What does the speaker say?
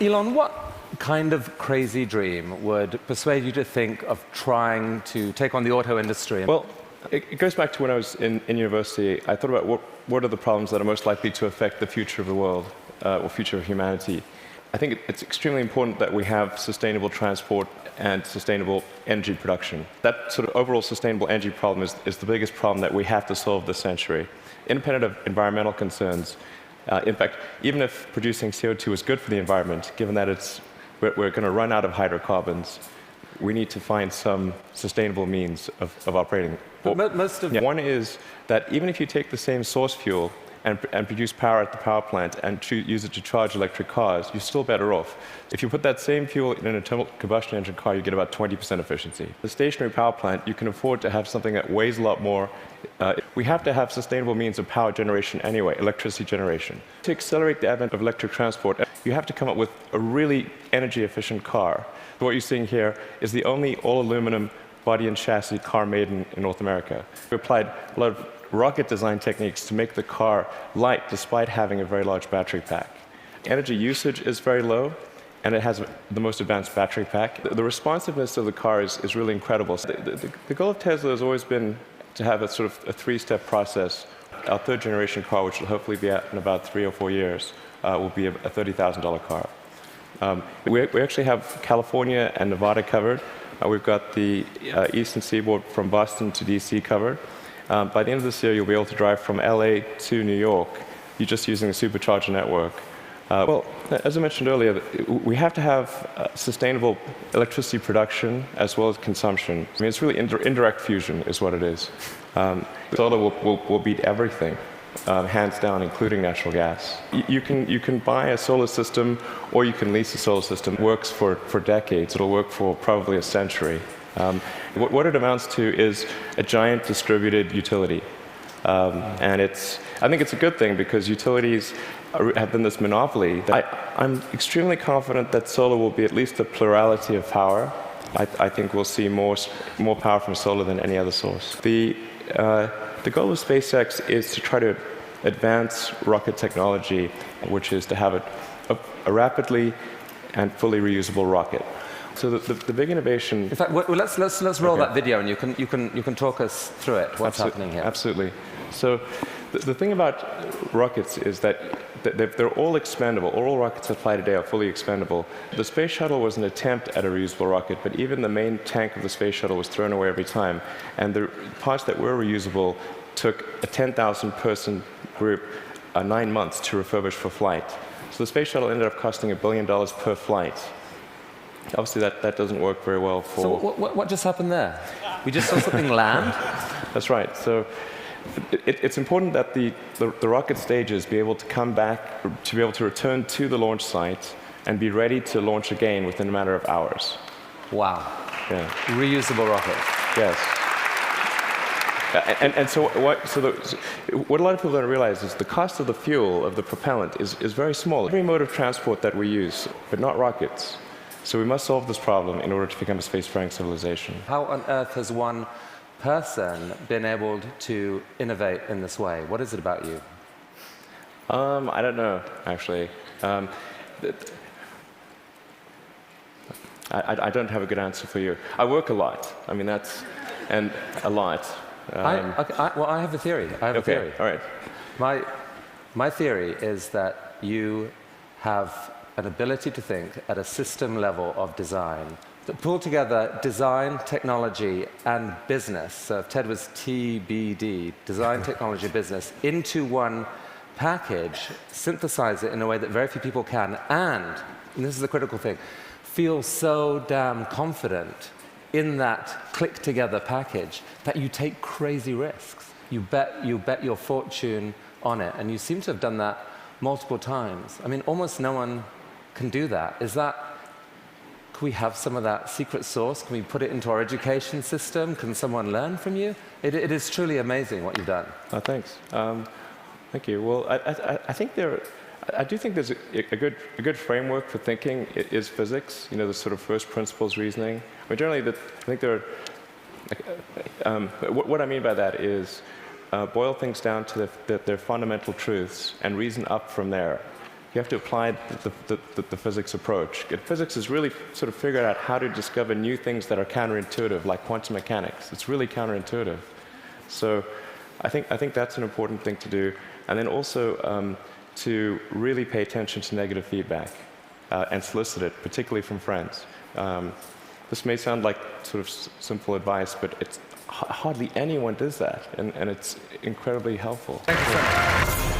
Elon, what kind of crazy dream would persuade you to think of trying to take on the auto industry? Well, it goes back to when I was in university. I thought about what are the problems that are most likely to affect the future of the world, or future of humanity. I think it's extremely important that we have sustainable transport and sustainable energy production. That sort of overall sustainable energy problem is the biggest problem that we have to solve this century. Independent of environmental concerns, in fact, even if producing CO2 is good for the environment, given that we're going to run out of hydrocarbons, we need to find some sustainable means of operating. One is that even if you take the same source fuel and produce power at the power plant and use it to charge electric cars, you're still better off. If you put that same fuel in an internal combustion engine car, you get about 20% efficiency. The stationary power plant, you can afford to have something that weighs a lot more. We have to have sustainable means of power generation anyway, electricity generation. To accelerate the advent of electric transport, you have to come up with a really energy-efficient car. What you're seeing here is the only all-aluminum body and chassis car made in North America. We applied a lot of rocket design techniques to make the car light despite having a very large battery pack. Energy usage is very low, and it has the most advanced battery pack. The responsiveness of the car is really incredible. The goal of Tesla has always been to have a sort of a three-step process. Our third generation car, which will hopefully be out in about 3 or 4 years, will be a $30,000 car. We actually have California and Nevada covered. We've got the eastern seaboard from Boston to DC covered. By the end of this year, you'll be able to drive from LA to New York. You're just using the supercharger network. Well, as I mentioned earlier, we have to have sustainable electricity production as well as consumption. I mean, it's really indirect fusion is what it is. Solar will beat everything, hands down, including natural gas. You can buy a solar system, or you can lease a solar system. It works for decades. It'll work for probably a century. What it amounts to is a giant distributed utility. And I think it's a good thing because utilities have been this monopoly. I'm extremely confident that solar will be at least a plurality of power. I think we'll see more power from solar than any other source. The goal of SpaceX is to try to advance rocket technology, which is to have a rapidly and fully reusable rocket. So the big innovation. In fact, let's roll that video, and you can talk us through it. What's happening here? Absolutely. So the thing about rockets is that they're all expendable. All rockets that fly today are fully expendable. The space shuttle was an attempt at a reusable rocket, but even the main tank of the space shuttle was thrown away every time. And the parts that were reusable took a 10,000-person group 9 months to refurbish for flight. So the space shuttle ended up costing $1 billion per flight. Obviously, that doesn't work very well for... So what just happened there? We just saw something land? That's right. So it's important that the rocket stages be able to come back, to be able to return to the launch site and be ready to launch again within a matter of hours. Wow. Yeah. Reusable rocket. Yes. And so what a lot of people don't realize is the cost of the fuel, of the propellant, is very small. Every mode of transport that we use, but not rockets. So we must solve this problem in order to become a spacefaring civilization. How on earth has one person been able to innovate in this way? What is it about you? I don't know, actually. I don't have a good answer for you. I work a lot. I mean, and a lot. Well, I have a theory. Okay, all right. My theory is that you have an ability to think at a system level of design that pull together design, technology, and business. So if TED was TBD, design, technology, business, into one package, synthesize it in a way that very few people can, and this is the critical thing, feel so damn confident in that click-together package that you take crazy risks. You bet your fortune on it, and you seem to have done that multiple times. I mean, almost no one can do that. Can we have some of that secret sauce? Can we put it into our education system? Can someone learn from you? It is truly amazing what you've done. Oh, thanks. Thank you. Well, I think I do think there's a good framework for thinking is physics, the sort of first principles reasoning. But generally, I think there are, what I mean by that is boil things down to their fundamental truths and reason up from there. You have to apply the physics approach. Physics is really sort of figuring out how to discover new things that are counterintuitive, like quantum mechanics. It's really counterintuitive. So I think that's an important thing to do. And then also to really pay attention to negative feedback and solicit it, particularly from friends. This may sound like sort of simple advice, but it's hardly anyone does that, and it's incredibly helpful. Thank you so much.